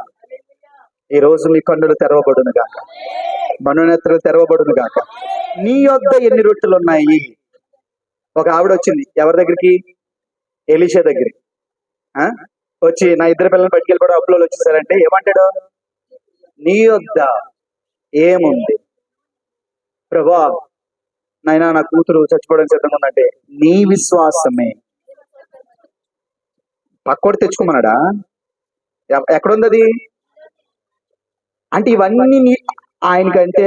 ఈ రోజు మీ కన్నులు తెరవబడును గాక, మనోనేత్రాలు తెరవబడును గాక. నీ యొద్ద ఎన్ని రొట్టెలు ఉన్నాయి? ఒక ఆవిడ వచ్చింది ఎవరి దగ్గరికి? ఎలీషా దగ్గరికి. వచ్చి నా 2 పిల్లల్ని పట్టుకెళ్ళిపోవడం అప్పులో వచ్చేసారంటే ఏమంటాడు? నీ యొద్ద ఏముంది? ప్రభా నాయనా నా కూతురు చచ్చిపోవడం సిద్ధంగా ఉందంటే నీ విశ్వాసమే. పక్కోడు తెచ్చుకోమన్నాడా? ఎక్కడుంది అది? అంటే ఇవన్నీ ఆయనకంటే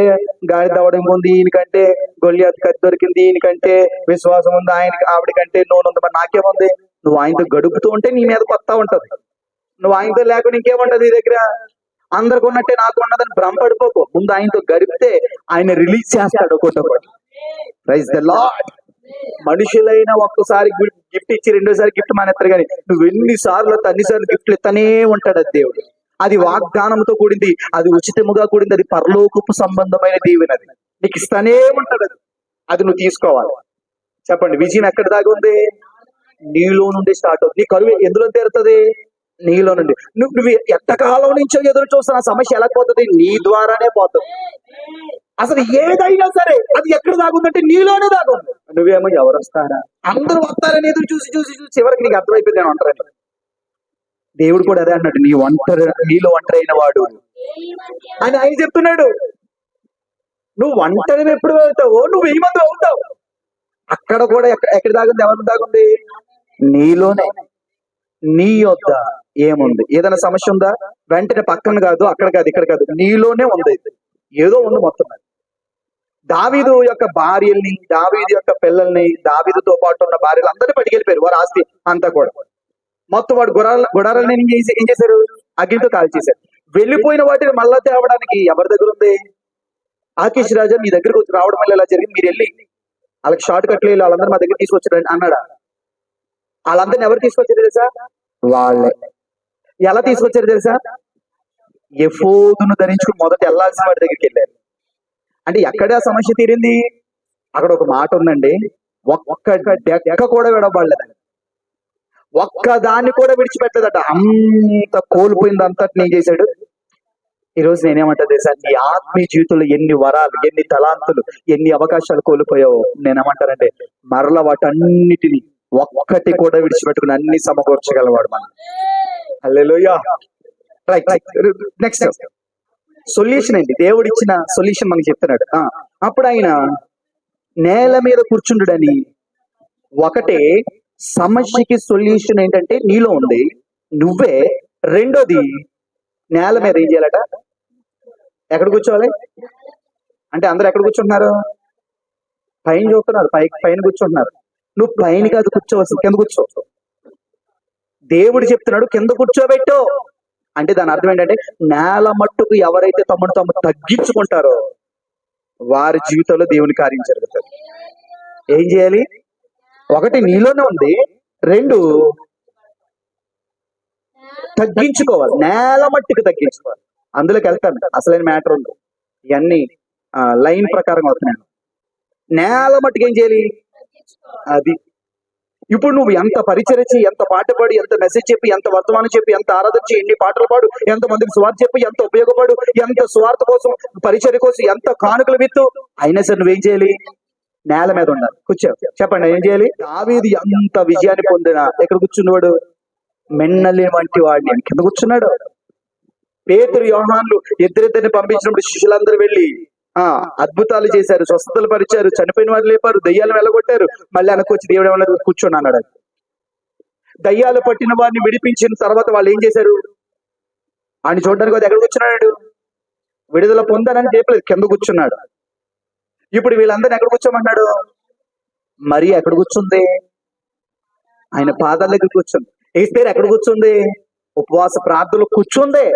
గాడి దవడం ఉంది, ఈయనకంటే గొల్లియాత్ కత్తి దొరికింది, ఈయనకంటే విశ్వాసం ఉంది, ఆవిడకంటే నూనె ఉంది, మరి నాకేముంది? నువ్వు ఆయనతో గడుపుతూ ఉంటే నీ మీద కొత్త ఉంటది. నువ్వు ఆయనతో లేకుండా ఇంకేముంటది నీ దగ్గర? అందరికి ఉన్నట్టే నాకు ఉన్నదని భ్రమపడిపోకు. ముందు ఆయనతో గడిపితే ఆయన రిలీజ్ చేస్తాడు ఒక్కొక్కటి. Praise the lord. మనుషులైన ఒక్కసారి గిఫ్ట్ ఇచ్చి రెండోసారి గిఫ్ట్ మానేస్తారు, కానీ నువ్వు ఎన్నిసార్లు అన్నిసార్లు గిఫ్ట్లు ఇస్తూనే ఉంటాడు అది దేవుడు. అది వాగ్దానంతో కూడింది, అది ఉచితముగా కూడింది, అది పరలోకపు సంబంధమైన దీవెనది. నీకు ఇస్తానే ఉంటాడు అది. అది నువ్వు తీసుకోవాలి. చెప్పండి, విజయం ఎక్కడ దాకా ఉంది? నీలో నుండి స్టార్ట్ అవుతుంది. నీ కరువు ఎందులో తీరుతుంది? నీలో నుండి. నువ్వు ఎంతకాలం నుంచో ఎదురు చూస్తున్న సమస్య ఎలా పోతుంది? నీ ద్వారానే పోతుంది. అసలు ఏదైనా సరే అది ఎక్కడ దాగుందంటే నీలోనే దాగుంది. నువ్వేమో ఎవరు వస్తారా, అందరూ వస్తారని ఎదురు చూసి చూసి చూసి చివరికి నీకు అర్థమైపోయింది నేను ఒంటరి. దేవుడు కూడా అదే అన్నాడు, నీలో ఒంటరి అయిన వాడు అని ఆయన చెప్తున్నాడు. నువ్వు ఒంటరిని ఎప్పుడు వెళ్తావో నువ్వు 1000 మంది అవుతావు. అక్కడ కూడా ఎక్కడ దాగుంది? ఎవరి దాగుంది? నీలోనే. నీ యొద్ద ఏముంది? ఏదైనా సమస్య ఉందా? వెంటనే పక్కన కాదు, అక్కడ కాదు, ఇక్కడ కాదు, నీలోనే ఉంది. ఏదో ఉంది మొత్తం. దావీదు యొక్క భార్యల్ని, దావీదు యొక్క పిల్లల్ని, దావీదుతో పాటు ఉన్న భార్యలు అందరినీ పట్టుకెళ్ళిపోయారు. వారి ఆస్తి అంతా కూడా మొత్తం వాడు గుడారాలని ఏం చేశారు? అగ్నితో కాల్చేశారు. వెళ్ళిపోయిన వాటిని మళ్ళా తేవడానికి ఎవరి దగ్గర ఉంది? ఆకీష్ రాజా మీ దగ్గరకు వచ్చి రావడం వల్ల ఎలా జరిగింది? మీరు వెళ్ళి వాళ్ళకి షార్ట్ కట్లు వెళ్ళి వాళ్ళందరూ మా దగ్గర తీసుకొచ్చారు అన్నాడా? వాళ్ళందరినీ ఎవరు తీసుకొచ్చారు తెలుసా? వాళ్ళే. ఎలా తీసుకొచ్చారు తెలుసా? ఎఫోదును ధరించుకుని మొదట వెళ్ళాల్సిన వాడి దగ్గరికి వెళ్ళారు. అంటే ఎక్కడ సమస్య తీరింది? అక్కడ ఒక మాట ఉందండి, ఒక్క డెక్క కూడా విడబడలేదండి, ఒక్క దాన్ని కూడా విడిచిపెట్టలేదట. అంత కోల్పోయింది అంతటి నేను చేశాడు. ఈరోజు నేనేమంటా తెలుసా? నీ ఆత్మీయ జీవితంలో ఎన్ని వరాలు, ఎన్ని తలాంతులు, ఎన్ని అవకాశాలు కోల్పోయావో నేనేమంటానంటే మరల వాటన్నిటిని ఒక్కటి కూడా విడిచిపెట్టుకుని అన్ని సమకూర్చగలవాడు మనం. హల్లెలూయా. రైట్. నెక్స్ట్ సొల్యూషన్ అండి. దేవుడు ఇచ్చిన సొల్యూషన్ మనకి చెప్తున్నాడు. అప్పుడు ఆయన నేల మీద కూర్చుండని ఒకటే సమస్యకి సొల్యూషన్ ఏంటంటే నీలో ఉంది, నువ్వే. రెండోది నేల మీద ఏం చేయాలట? ఎక్కడ కూర్చోవాలి అంటే అందరు ఎక్కడ కూర్చుంటున్నారు? పైన చూస్తున్నారు, పైన కూర్చుంటున్నారు. నువ్వు పైన కాదు కూర్చోవలసింది, కింద కూర్చో. దేవుడు చెప్తున్నాడు కింద కూర్చోబెట్టు అంటే దాని అర్థం ఏంటంటే నేల మట్టుకు ఎవరైతే తమను తగ్గించుకుంటారో వారి జీవితంలో దేవుని కార్యం జరుగుతుంది. ఏం చేయాలి? ఒకటి నీలోనే ఉంది, రెండు తగ్గించుకోవాలి. నేల మట్టుకు తగ్గించుకోవాలి. అందులోకి వెళ్తాను, అసలైన మ్యాటర్ ఉంది. ఇవన్నీ లైన్ ప్రకారం అవుతున్నాను. నేల మట్టుకు ఏం చేయాలి? అది ఇప్పుడు నువ్వు ఎంత పరిచరించి, ఎంత పాట పాడి, ఎంత మెసేజ్ చెప్పి, ఎంత వర్తమానం చెప్పి, ఎంత ఆరాధించి, ఎన్ని పాటలు పాడు, ఎంత మందికి స్వార్థ చెప్పి, ఎంత ఉపయోగపడు, ఎంత స్వార్థ కోసం, పరిచర్య కోసం, ఎంత కానుకలు విత్తు, అయినా సరే నువ్వేం చేయాలి? నేల మీద ఉండాలి. కూర్చో. చెప్పండి ఏం చేయాలి? దావీదు ఎంత విజయాన్ని పొందినా ఎక్కడ కూర్చున్నవాడు? మెన్నలి వంటి వాడిని కింద కూర్చున్నాడు. పేతురు, యోహాన్లు ఇద్దరిద్దరిని పంపించినప్పుడు శిష్యులందరూ వెళ్ళి అద్భుతాలు చేశారు, స్వస్థతలు పరిచారు, చనిపోయిన వారు లేపారు, దయ్యాలు వెళ్ళగొట్టారు. మళ్ళీ వెనకొచ్చి దేవుడు ఏమన్నా కూర్చొని అన్నాడు. దయ్యాలు పట్టిన వారిని విడిపించిన తర్వాత వాళ్ళు ఏం చేశారు? ఆయన చూడడానికి అది ఎక్కడ కూర్చున్నాడు? విడుదల పొందానని చెప్పలేదు, కింద కూర్చున్నాడు. ఇప్పుడు వీళ్ళందరినీ ఎక్కడ కూర్చోమన్నాడు? మరి ఎక్కడ కూర్చుంది? ఆయన పాదాల దగ్గర కూర్చుంది. ఎస్తేరు ఎక్కడ కూర్చుంది? ఉపవాస ప్రార్థనలు కూర్చుంది.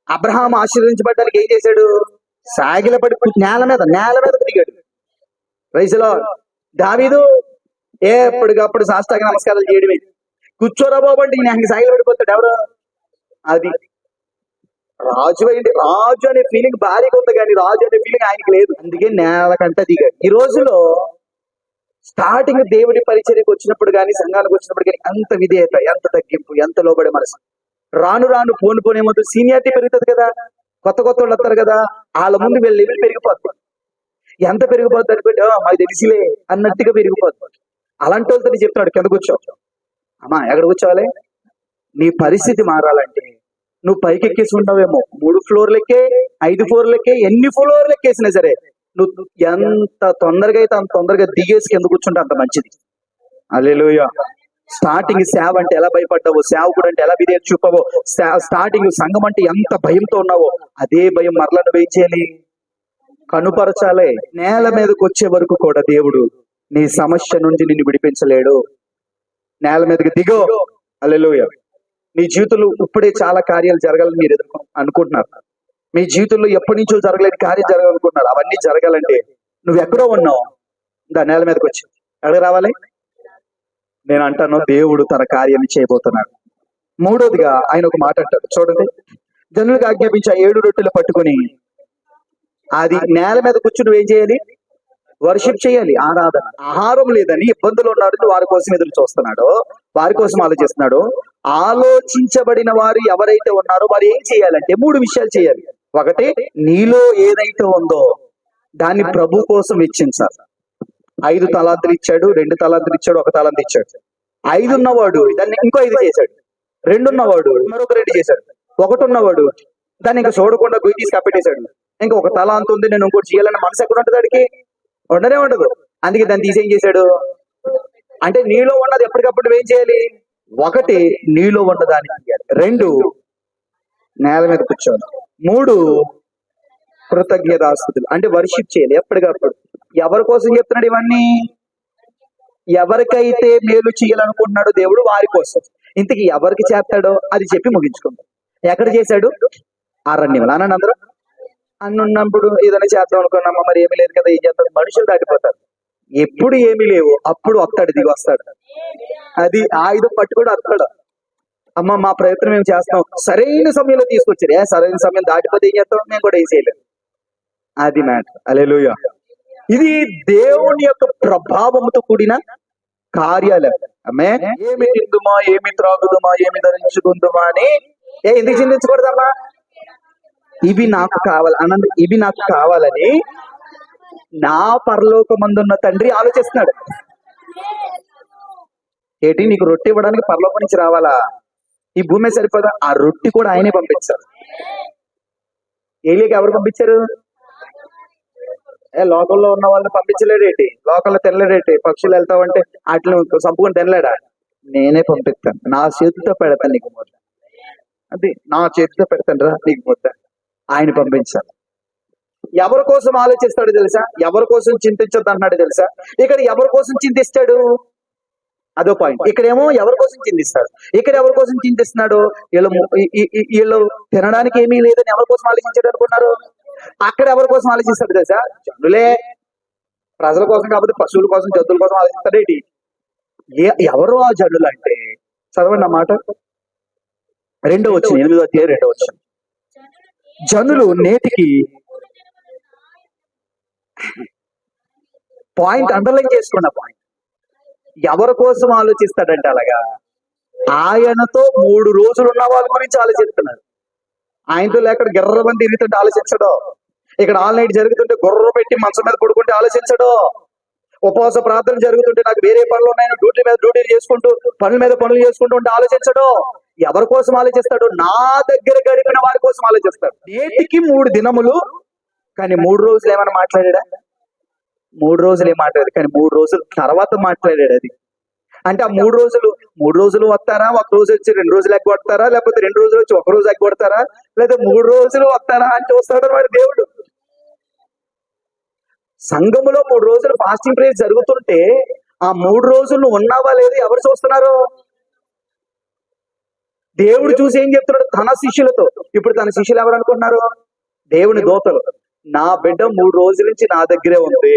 అబ్రహాం ఆశీర్వదించబడ్డానికి ఏం చేశాడు? సాగిలపడి నేల మీద దిగాడు. Praise the lord. దావీదు ఎప్పటికప్పుడు సాష్టాంగ నమస్కారాలు చేయడమే. కూర్చోరా బాబు అంటే నేను సాగిలపడిపోతాడు. ఎవరు? అది రాజు అయింది. రాజు అనే ఫీలింగ్ భార్యకు ఉంది, కానీ రాజు అనే ఫీలింగ్ ఆయనకి లేదు. అందుకే నేల కంట దిగాడు. ఈ రోజులో స్టార్టింగ్ దేవుడి పరిచర్యకు వచ్చినప్పుడు కానీ, సంఘానికి వచ్చినప్పుడు కానీ ఎంత విధేయత, ఎంత తగ్గింపు, ఎంత లోబడే మనసు. రాను రాను పోను ఏమవుతుంది? సీనియారిటీ పెరుగుతుంది కదా, కొత్త వాళ్ళు వస్తారు కదా, వాళ్ళ ముందు వీళ్ళ లెవెల్ పెరిగిపోతుంది. ఎంత పెరిగిపోతుంది అనుకుంటే మాకు తెలిసిలే అన్నట్టుగా పెరిగిపోతుంది. అలాంటి వాళ్ళతో చెప్తున్నాడు కింద కూర్చో. అమ్మా ఎక్కడ కూర్చోవాలి? నీ పరిస్థితి మారాలంటే నువ్వు పైకి ఎక్కేసి ఉండవేమో, 3 ఫ్లోర్లకే 5 ఫ్లోర్లకే ఎన్ని ఫ్లోర్లు ఎక్కేసినా సరే నువ్వు ఎంత తొందరగా అయితే అంత తొందరగా దిగేసి కింద కూర్చుంటే అంత మంచిది. హల్లెలూయా. స్టార్టింగ్ సేవ అంటే ఎలా భయపడ్డావో, సేవకుడు అంటే ఎలా విధేయత చూపావో, స్టార్టింగ్ సంఘం అంటే ఎంత భయంతో ఉన్నావో, అదే భయం మరలా నువ్వేం చేయాలి? కనుపరచాలి. నేల మీదకి వచ్చే వరకు కూడా దేవుడు నీ సమస్య నుంచి నిన్ను విడిపించలేడు. నేల మీదకి దిగో. హల్లెలూయా. మీ జీవితంలో ఇప్పుడే చాలా కార్యాలు జరగాలని మీరు అనుకుంటున్నారు. మీ జీవితంలో ఎప్పటి నుంచో జరగలేని కార్యం జరగాలనుకుంటున్నారు. అవన్నీ జరగాలంటే నువ్వు ఎక్కడో ఉన్నావు, నేల మీదకి వచ్చి ఎక్కడ రావాలి? నేను అంటాను, దేవుడు తన కార్యాన్ని చేయబోతున్నాడు. మూడోదిగా ఆయన ఒక మాట అంటాడు చూడండి. జనులకు ఆజ్ఞాపించి 7 రొట్టెలు పట్టుకుని అది నేల మీద కూర్చుని ఏం చేయాలి? వర్షిప్ చేయాలి, ఆరాధన. ఆహారం లేదని ఇబ్బందులు ఉన్నాడు, వారి కోసం ఎదురు చూస్తున్నాడు, వారి కోసం ఆలోచిస్తున్నాడు. ఆలోచించబడిన వారు ఎవరైతే ఉన్నారో వారు ఏం చేయాలంటే 3 విషయాలు చేయాలి. ఒకటి, నీలో ఏదైతే ఉందో దాన్ని ప్రభు కోసం వెచ్చించాలి. 5 తలాంతులు ఇచ్చాడు, 2 తలాంతులు ఇచ్చాడు, 1 తలాంతు ఇచ్చాడు. 5 ఉన్నవాడు దాన్ని ఇంకో 5 చేశాడు. 2 ఉన్నవాడు మరొక 2 చేశాడు. 1 ఉన్నవాడు దాన్ని ఇంకా చూడకుండా గొయ్యి తీసి కప్పెట్టేశాడు. ఇంకా 1 తలాంతు ఉంది, నేను ఇంకోటి చేయాలని మనసు ఎక్కడ ఉంటుంది? వాడికి ఉండనే ఉండదు. అందుకే దాన్ని తీసి ఏం చేశాడు అంటే, నీలో ఉన్నది ఎప్పటికప్పుడు ఏం చేయాలి? 1, నీలో ఉన్నదాన్ని చేయాలి. 2, నేల మీద కూర్చోవాలి. 3, కృతజ్ఞతాస్తుతులు అంటే వర్షిప్ చేయాలి ఎప్పటికప్పుడు. ఎవరి కోసం చెప్తున్నాడు ఇవన్నీ? ఎవరికైతే మేలు చేయాలనుకుంటున్నాడో దేవుడు వారి కోసం. ఇంతకీ ఎవరికి చేస్తాడో అది చెప్పి ముగించుకుంటాం. ఎక్కడ చేశాడు? అరణ్యం. అనండి అందరూ. అన్నున్నప్పుడు ఏదైనా చేద్దాం అనుకున్నామా, మరి ఏమీ లేదు కదా, ఏం చేస్తాడు? మనుషులు దాటిపోతారు. ఎప్పుడు ఏమీ లేవు అప్పుడు వస్తాడు, దిగి వస్తాడు. అది ఆయుధం పట్టుకొని వస్తాడు. అమ్మ మా ప్రయత్నం మేము చేస్తాం, సరైన సమయంలో తీసుకొచ్చారు. సరైన సమయం దాటిపోతే ఏం చేస్తాం? మేము కూడా ఏం చేయలేము. అది మ్యాటర్. హల్లెలూయా. ఇది దేవుని యొక్క ప్రభావంతో కూడిన కార్యాలు. అమ్మే, ఏమి తిందుమా, ఏమి త్రాగుదుమా, ఏమి ధరించుకుందుమా అని ఎందుకు చింతించకూడదమ్మా? ఇవి నాకు కావాలి అనండి. ఇవి నాకు కావాలని నా పరలోకమందున్న తండ్రి ఆలోచిస్తున్నాడు. ఏంటి, నీకు రొట్టె ఇవ్వడానికి పరలోకం నుంచి రావాలా? ఈ భూమి సరిపోదా? ఆ రొట్టె కూడా ఆయనే పంపించారు. ఏలియాకి ఎవరు పంపించారు? లోకంలో ఉన్న వాళ్ళని పంపించలేడేటి? లోకంలో తినలేడేటి? పక్షులు వెళ్తావంటే వాటిని చంపుకొని తినలేడా? నేనే పంపిస్తాను, నా చేతితో పెడతాను నీకు ముద్ద. అది నా చేతితో పెడతాను రా నీకు ముద్ద. ఆయన పంపించాలి. ఎవరి కోసం ఆలోచిస్తాడు తెలుసా? ఎవరి కోసం చింతించొద్దు అన్నాడు తెలుసా? ఇక్కడ ఎవరి కోసం చింతిస్తాడు? అదో పాయింట్. ఇక్కడేమో ఎవరి కోసం చింతిస్తాడు, ఇక్కడ ఎవరి కోసం చింతిస్తున్నాడు? వీళ్ళు తినడానికి ఏమీ లేదని ఎవరి కోసం ఆలోచించాడు అనుకున్నారు? అక్కడ ఎవరి కోసం ఆలోచిస్తాడు తెలుసా? జనులే. ప్రజల కోసం కాకపోతే పశువుల కోసం, జంతువుల కోసం ఆలోచిస్తాడేటి? ఎవరు ఆ జనులు అంటే, చదవండి అన్నమాట. 2వ వచనం, 8వ అధ్యాయం 2వ వచనం. జనులు నేటికి, పాయింట్ అండర్లైన్ చేసుకున్న పాయింట్. ఎవరి కోసం ఆలోచిస్తాడంటే అలాగా ఆయనతో 3 రోజులు ఉన్న వాళ్ళ గురించి ఆలోచిస్తున్నాడు. ఆయనతో లేకుండా గిర్ర మంది తిరుగుతుంటే ఆలోచించడో, ఇక్కడ ఆల్ నైట్ జరుగుతుంటే గుర్ర పెట్టి మంచం మీద పడుకుంటే ఆలోచించడో, ఉపవాస ప్రార్థన జరుగుతుంటే నాకు వేరే పనులు ఉన్నాయని డ్యూటీ మీద డ్యూటీలు చేసుకుంటూ పనుల మీద పనులు చేసుకుంటూ ఉంటే ఆలోచించడో. ఎవరి కోసం ఆలోచిస్తాడు? నా దగ్గర గడిపిన వారి కోసం ఆలోచిస్తాడు. నేటికి 3 దినములు, కానీ 3 రోజులు ఏమైనా మాట్లాడా? 3 రోజులు ఏం మాట్లాడాడు, కానీ 3 రోజుల తర్వాత మాట్లాడాడు. అది అంటే ఆ 3 రోజులు వస్తారా? 1 రోజు వచ్చి 2 రోజులు ఎగ్గొడతారా? లేకపోతే 2 రోజులు వచ్చి 1 రోజు ఎగ్గొడతారా? లేదా 3 రోజులు వస్తారా అని చూస్తాడు వాడు దేవుడు. సంఘములో 3 రోజులు ఫాస్టింగ్ ప్రేయర్ జరుగుతుంటే ఆ 3 రోజులు ఉన్నావా లేదు ఎవరు చూస్తున్నారు? దేవుడు చూసి ఏం చెప్తున్నాడు? తన శిష్యులతో. ఇప్పుడు తన శిష్యులు ఎవరు అనుకుంటున్నారు? దేవుని దూతలు. నా బిడ్డ 3 రోజుల నుంచి నా దగ్గరే ఉంది,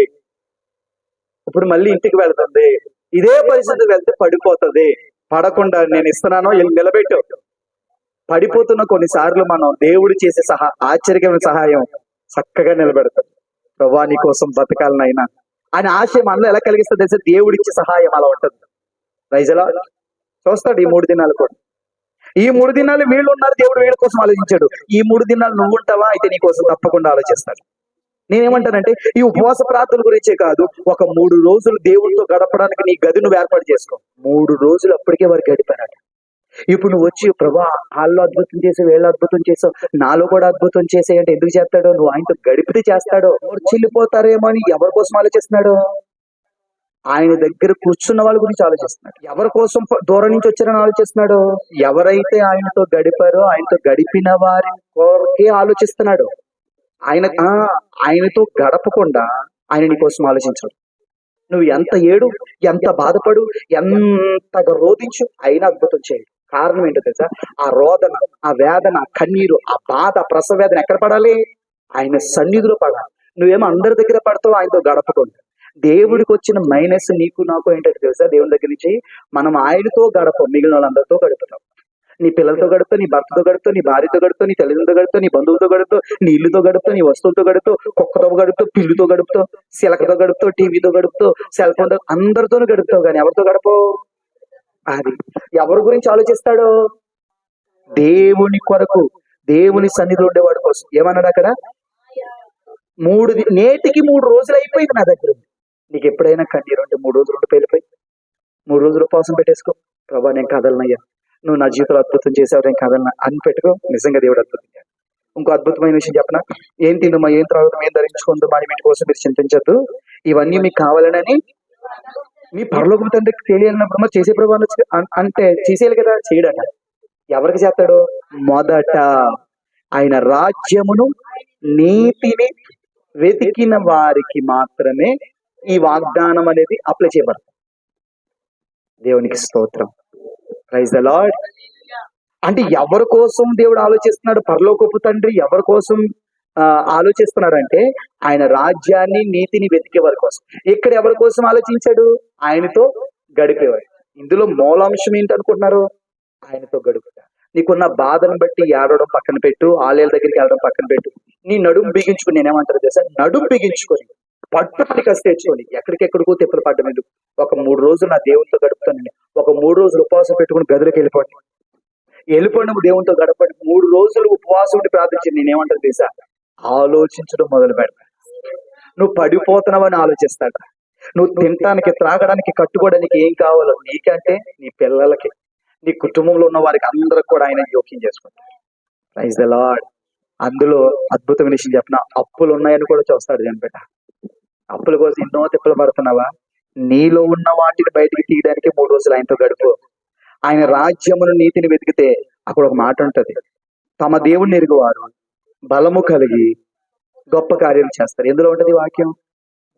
ఇప్పుడు మళ్ళీ ఇంటికి వెళ్తుంది, ఇదే పరిస్థితి వెళ్తే పడిపోతుంది, పడకుండా నేను ఇస్తున్నాను, నిలబెట్టు. పడిపోతున్న కొన్నిసార్లు మనం దేవుడు చేసే ఆశ్చర్యమైన సహాయం చక్కగా నిలబెడతాం. ప్రభా నీ కోసం బతకాలనైనా అని ఆశయం మనలో ఎలా కలిగిస్తుంది తెలిసే? దేవుడిచ్చే సహాయం అలా ఉంటుంది. రైజలా చూస్తాడు ఈ 3 దినాలు కూడా. ఈ 3 దినాలు వీళ్ళు ఉన్నారు, దేవుడు వీళ్ళ కోసం ఆలోచించాడు. ఈ 3 దినాలు నువ్వు ఉంటావా? అయితే నీ కోసం తప్పకుండా ఆలోచిస్తాడు. నేనేమంటానంటే, ఈ ఉపవాస ప్రార్థన గురించే కాదు, ఒక 3 రోజులు దేవుడితో గడపడానికి నీ గది నువ్వు ఏర్పాటు చేసుకో. 3 రోజులు అప్పటికే వారు గడిపారట. ఇప్పుడు నువ్వు వచ్చి ప్రభా వాళ్ళు అద్భుతం చేసావు, వీళ్ళు అద్భుతం చేసావు, నాలో కూడా అద్భుతం చేసే అంటే ఎందుకు చేస్తాడో? నువ్వు ఆయనతో గడిపితే చేస్తాడో. చిల్లిపోతారేమో అని ఎవరి కోసం ఆలోచిస్తున్నాడు? ఆయన దగ్గర కూర్చున్న వాళ్ళ గురించి ఆలోచిస్తున్నాడు. ఎవరి కోసం దూరం నుంచి వచ్చారని ఆలోచిస్తున్నాడు? ఎవరైతే ఆయనతో గడిపారో ఆయనతో గడిపిన వారి కొరకే ఆలోచిస్తున్నాడు. ఆయనతో గడపకుండా ఆయన నీ కోసం ఆలోచించడు. నువ్వు ఎంత ఏడు, ఎంత బాధపడు, ఎంతగా రోధించు, అయినా అద్భుతం చేయడు. కారణం ఏంటో తెలుసా? ఆ రోదన, ఆ వేదన, కన్నీరు, ఆ బాధ, ప్రసవ వేదన ఎక్కడ పడాలి? ఆయన సన్నిధిలో పడాలి. నువ్వేమో అందరి దగ్గర పడతావు, ఆయనతో గడపకుండా. దేవుడికి వచ్చిన మైనస్ నీకు నాకు ఏంటంటే తెలుసా? దేవుని దగ్గర నుంచి మనం ఆయనతో గడపం, మిగిలిన వాళ్ళందరితో గడుపుతాం. నీ పిల్లలతో గడుపుతావు, నీ భర్తతో గడుపుతావు, నీ భార్యతో గడుపుతావు, నీ తల్లిదండ్రులతో గడుపుతావు, నీ బంధువులతో గడుపుతావు, నీ ఇల్లుతో గడుపుతావు, నీ వస్తువులతో గడుపుతావు, కుక్కతో గడుపుతావు, పిల్లుతో గడుపుతావు, సిలకతో గడుపుతావు, టీవీతో గడుపుతావు, సెల్ ఫోన్తో, అందరితోనూ గడుపుతావు. కానీ ఎవరితో గడపవు? అది ఎవరి గురించి ఆలోచిస్తాడో? దేవుని కొరకు, దేవుని సన్నిధిలో ఉండేవాడి కోసం. ఏమన్నాడు అక్కడ? నేటికి 3 రోజులు అయిపోయింది నా దగ్గర. నీకు ఎప్పుడైనా కన్నీరు ఉంటే 3 రోజులు ఉండి పేలిపోయి 3 రోజులు ఉపవాసం పెట్టేసుకో. ప్రభా నేను కదలనయ్యా, నువ్వు నా జీవితంలో అద్భుతం చేసావు, నేను కదలనా అని పెట్టుకో. నిజంగా దేవుడు అద్భుతం. ఇంకో అద్భుతమైన విషయం చెప్పనా? ఏం తిందుమా, ఏం త్రాగుదామా, ఏం ధరించుకుందామా అని వీటి కోసం మీరు చింతించద్దు. ఇవన్నీ మీకు కావాలనని మీ పరలోకపు తండ్రికి తెలియాలన్నప్పుడు మరి చేసే ప్రభావం అంటే చేసేయాలి కదా. చేయడట. ఎవరికి చేస్తాడు? మొదట ఆయన రాజ్యమును నీతిని వెతికిన వారికి మాత్రమే ఈ వాగ్దానం అనేది అప్లై చేయబడుతుంది. దేవునికి స్తోత్రం. Praise the lord. అంటే ఎవరి కోసం దేవుడు ఆలోచిస్తున్నాడు? పరలోకపు తండ్రి ఎవరి కోసం ఆలోచిస్తున్నాడంటే ఆయన రాజ్యాన్ని, నీతిని వెతికే వారి కోసం. ఇక్కడ ఎవరి కోసం ఆలోచించాడు? ఆయనతో గడిపేవాడు. ఇందులో మూలాంశం ఏంటనుకుంటున్నారు? ఆయనతో గడుపుట. నీకున్న బాధను బట్టి ఏడవడం పక్కన పెట్టు, ఆలయాల దగ్గరికి వెళ్ళడం పక్కన పెట్టు. నీ నడుము బిగించుకుని, నేనేమంటారు తెలుసా? నడుము బిగించుకొని పట్టుని కసి తెచ్చుకొని ఎక్కడికెక్కడికో తిప్పలు పడ్డం ఎందుకు? ఒక 3 రోజులు నా దేవునితో గడుపుతాను. ఒక 3 రోజులు ఉపవాసం పెట్టుకుని గదిలోకి వెళ్ళిపోండి. నువ్వు దేవునితో గడపండి. 3 రోజులు ఉపవాసం ఉండి ప్రార్థించింది. నేనేమంటారు తెలుసా? ఆలోచించడం మొదలు పెడతా. నువ్వు పడిపోతున్నావని ఆలోచిస్తాడు. నువ్వు తినటానికి, త్రాగడానికి, కట్టుకోవడానికి ఏం కావాలో నీకంటే నీ పిల్లలకి, నీ కుటుంబంలో ఉన్న వారికి అందరికి కూడా ఆయన జోక్యం చేసుకుంటాడు. Praise the lord. అందులో అద్భుతమైన విషయం చెప్పిన, అప్పులు ఉన్నాయని కూడా చూస్తాడు జనపేట. అప్పుల కోసం ఎన్నో తిప్పలు పడుతున్నావా? నీలో ఉన్న వాటిని బయటికి తీయడానికి 3 రోజులు ఆయనతో గడుపు. ఆయన రాజ్యమును, నీతిని వెతికితే అక్కడ ఒక మాట ఉంటది, తమ దేవుణ్ణి ఎరుగువారు బలము కలిగి గొప్ప కార్యాలు చేస్తారు. ఎందులో ఉంటది వాక్యం?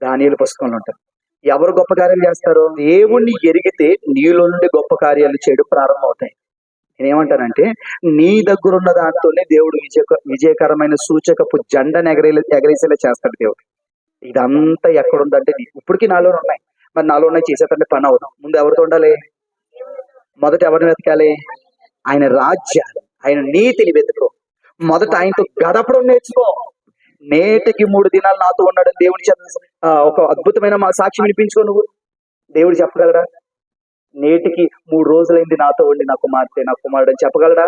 దానియేలు పుస్తకంలో ఉంటది. ఎవరు గొప్ప కార్యాలు చేస్తారో? దేవుణ్ణి ఎరిగితే నీలో నుండి గొప్ప కార్యాలు చేయడం ప్రారంభం అవుతాయి. నేనేమంటానంటే నీ దగ్గరున్న దాంతోనే దేవుడు విజయకరమైన సూచకపు జెండాను ఎగరేసేలా చేస్తాడు దేవుడు. ఇదంతా ఎక్కడుందంటే ఇప్పటికీ నాలోనే ఉన్నాయి. మరి నాలో ఉన్నాయి చేసేటంటే పని అవుతాం. ముందు ఎవరితో ఉండాలి? మొదట ఎవరిని వెతకాలి? ఆయన రాజ్యాన్ని, ఆయన నీతిని వెతుకో. మొదట ఆయనతో గడపడం నేర్చుకో. నేటికి 3 దినాలు నాతో ఉన్నాడని దేవుడి ఒక అద్భుతమైన సాక్షి వినిపించుకో. నువ్వు దేవుడు చెప్పగలడా? నేటికి 3 రోజులైంది నాతో ఉండి నా కుమార్తె, నా కుమారుడు అని చెప్పగలడా?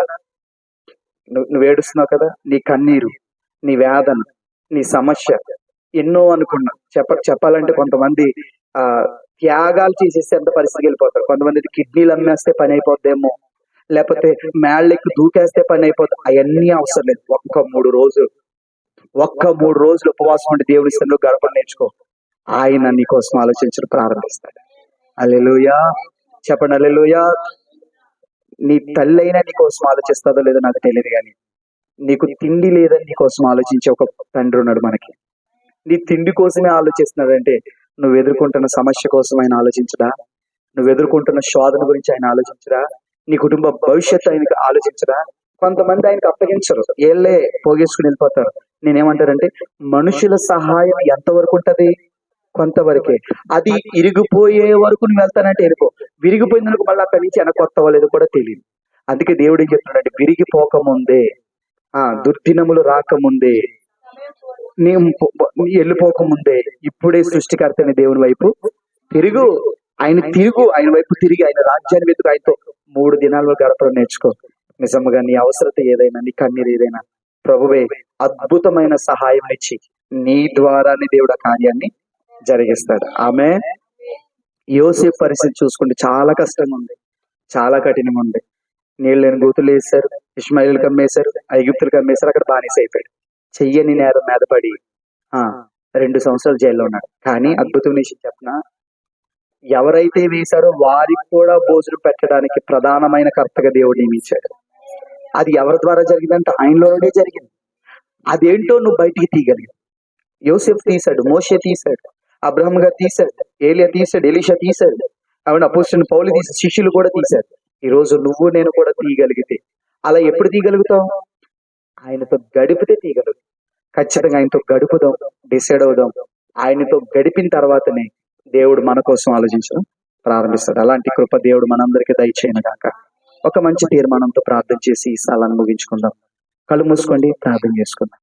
నువ్వు ఏడుస్తున్నావు కదా, నీ కన్నీరు, నీ వేదన, నీ సమస్య ఎన్నో అనుకున్నా. చెప్పాలంటే కొంతమంది త్యాగాలు చేసేస్తే ఎంత పరిస్థితికి వెళ్ళిపోతారు. కొంతమంది కిడ్నీలు అమ్మేస్తే పని అయిపోద్దేమో, లేకపోతే మేళ్ళకి దూకేస్తే పని అయిపోతుంది. అవన్నీ అవసరం లేదు. ఒక్క 3 రోజులు ఉపవాసం ఉండి దేవుని స్థలంలో గడపడం నేర్చుకో. ఆయన నీ కోసం ఆలోచించడం ప్రారంభిస్తాడు. హల్లెలూయా. చెప్పండి హల్లెలూయా. నీ తల్లి అయినా నీ కోసం ఆలోచిస్తుందో లేదో నాకు తెలియదు, కానీ నీకు తిండి లేదని నీ కోసం ఆలోచించే ఒక తండ్రి ఉన్నాడు మనకి. నీ తిండి కోసమే ఆలోచిస్తున్నాడంటే నువ్వు ఎదుర్కొంటున్న సమస్య కోసం ఆయన ఆలోచించడా? నువ్వు ఎదుర్కొంటున్న శోధన గురించి ఆయన ఆలోచించడా? నీ కుటుంబ భవిష్యత్తు ఆయనకి ఆలోచించడా? కొంతమంది ఆయనకు అప్పగించరు, ఏళ్ళే పోగేసుకుని వెళ్ళిపోతారు. నేనేమంటారంటే మనుషుల సహాయం ఎంతవరకు ఉంటది? కొంతవరకే. అది ఇరిగిపోయే వరకు నువ్వు వెళ్తానంటే వెళ్ళిపో. విరిగిపోయిందనుకో మళ్ళీ అక్కడి నుంచి వెనక్కి వస్తావో లేదో కూడా తెలియదు. అందుకే దేవుడు ఏం చెప్తున్నాడంటే విరిగిపోకముందే, దుర్దినములు రాకముందే, వెళ్ళిపోకముందే ఇప్పుడే సృష్టికర్తని దేవుని వైపు తిరుగు. ఆయన వైపు తిరిగి ఆయన రాజ్యాన్ని వెతుకు. ఆయనతో 3 దినాల్లో గడపడం నేర్చుకో. నిజంగా నీ అవసరత ఏదైనా, నీ కన్నీరు ఏదైనా ప్రభువే అద్భుతమైన సహాయం ఇచ్చి నీ ద్వారానే దేవుడు ఆ కార్యాన్ని జరిగిస్తాడు. ఆమె యోసేపు పరిస్థితి చూసుకుంటే చాలా కష్టంగా ఉంది, చాలా కఠినంగా ఉంది. నీళ్ళు లేని గూతులు వేశారు, ఇష్మాయిల్కి అమ్మేశారు, ఐగుప్తులకు అమ్మేశారు. అక్కడ బానిస అయిపోయాడు. చెయ్యని నేరం మీదపడి 2 సంవత్సరాలు జైల్లో ఉన్నాడు. కానీ అద్భుతం విషయం చెప్పిన, ఎవరైతే వేశారో వారికి కూడా భోజనం పెట్టడానికి ప్రధానమైన కర్తగా దేవుడు నియమించాడు. అది ఎవరి ద్వారా జరిగిందంటే ఆయనలోనే జరిగింది. అదేంటో నువ్వు బయటికి తీయగలిగావు. యోసేపు తీశాడు, మోషే తీశాడు, అబ్రహం గారు తీశాడు, ఏలియా తీశాడు, ఎలీషా తీశాడు, అవును అపోస్తలుడైన పౌలు తీశాడు, శిష్యులు కూడా తీశారు. ఈ రోజు నువ్వు నేను కూడా తీయగలిగితే, అలా ఎప్పుడు తీయగలుగుతావు? ఆయనతో గడిపితే తీయగలుగుతావు. ఖచ్చితంగా ఆయనతో గడుపుదాం, డిసైడ్ అవుదాం. ఆయనతో గడిపిన తర్వాతనే దేవుడు మన కోసం ఆలోచించడం ప్రారంభిస్తాడు. అలాంటి కృప దేవుడు మనందరికీ దయచేయను గాక. ఒక మంచి తీర్మానంతో ప్రార్థన చేసి ఈ స్థలాన్ని ముగించుకుందాం. కళ్ళు మూసుకోండి, ప్రార్థన చేసుకుందాం.